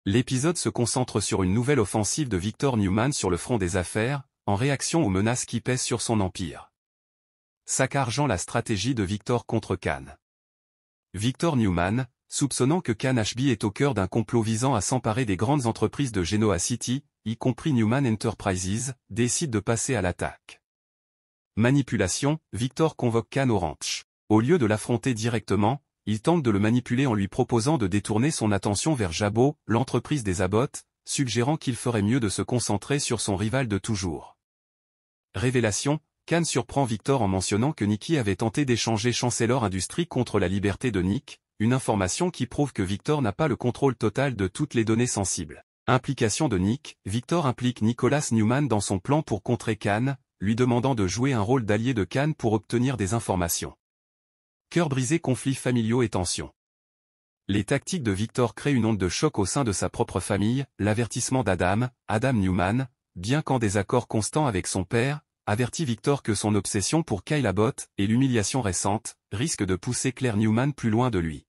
L'épisode se concentre sur une nouvelle offensive de Victor Newman sur le front des affaires, en réaction aux menaces qui pèsent sur son empire. Sac argent, la stratégie de Victor contre Khan. Victor Newman, soupçonnant que Khan HB est au cœur d'un complot visant à s'emparer des grandes entreprises de Genoa City, y compris Newman Enterprises, décide de passer à l'attaque. Manipulation, Victor convoque Khan au ranch. Au lieu de l'affronter directement, il tente de le manipuler en lui proposant de détourner son attention vers Jabot, l'entreprise des Abbott, suggérant qu'il ferait mieux de se concentrer sur son rival de toujours. Révélation, Khan surprend Victor en mentionnant que Nicky avait tenté d'échanger Chancellor Industries contre la liberté de Nick, une information qui prouve que Victor n'a pas le contrôle total de toutes les données sensibles. Implication de Nick, Victor implique Nicholas Newman dans son plan pour contrer Khan, lui demandant de jouer un rôle d'allié de Khan pour obtenir des informations. Cœur brisé, conflits familiaux et tensions. Les tactiques de Victor créent une onde de choc au sein de sa propre famille, l'avertissement Adam Newman, bien qu'en désaccord constant avec son père, avertit Victor que son obsession pour Kyle Abbott et l'humiliation récente risquent de pousser Claire Newman plus loin de lui.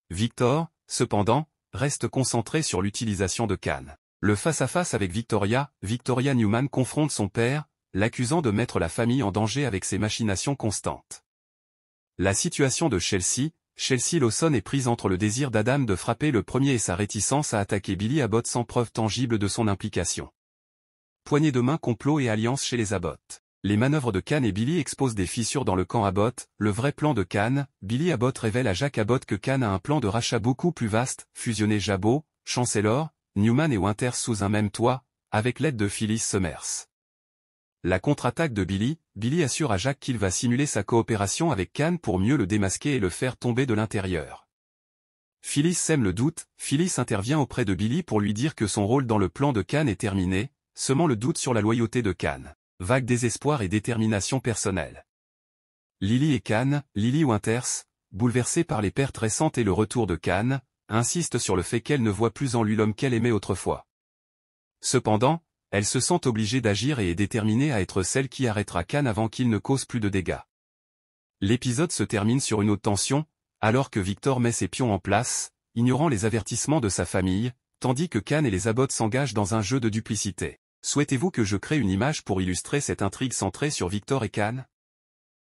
Victor, cependant, reste concentré sur l'utilisation de Khan. Le face-à-face avec Victoria Newman confronte son père, l'accusant de mettre la famille en danger avec ses machinations constantes. La situation de Chelsea Lawson est prise entre le désir d'Adam de frapper le premier et sa réticence à attaquer Billy Abbott sans preuve tangible de son implication. Poignée de main, complot et alliance chez les Abbott. Les manœuvres de Khan et Billy exposent des fissures dans le camp Abbott. Le vrai plan de Khan, Billy Abbott révèle à Jack Abbott que Khan a un plan de rachat beaucoup plus vaste, fusionner Jabot, Chancellor, Newman et Winters sous un même toit, avec l'aide de Phyllis Summers. La contre-attaque de Billy assure à Jack qu'il va simuler sa coopération avec Khan pour mieux le démasquer et le faire tomber de l'intérieur. Phyllis sème le doute, Phyllis intervient auprès de Billy pour lui dire que son rôle dans le plan de Khan est terminé, semant le doute sur la loyauté de Khan. Vague désespoir et détermination personnelle. Lily Winters, bouleversée par les pertes récentes et le retour de Khan, insiste sur le fait qu'elle ne voit plus en lui l'homme qu'elle aimait autrefois. Cependant, elle se sent obligée d'agir et est déterminée à être celle qui arrêtera Khan avant qu'il ne cause plus de dégâts. L'épisode se termine sur une haute tension, alors que Victor met ses pions en place, ignorant les avertissements de sa famille, tandis que Khan et les Abbott s'engagent dans un jeu de duplicité. Souhaitez-vous que je crée une image pour illustrer cette intrigue centrée sur Victor et Khan ?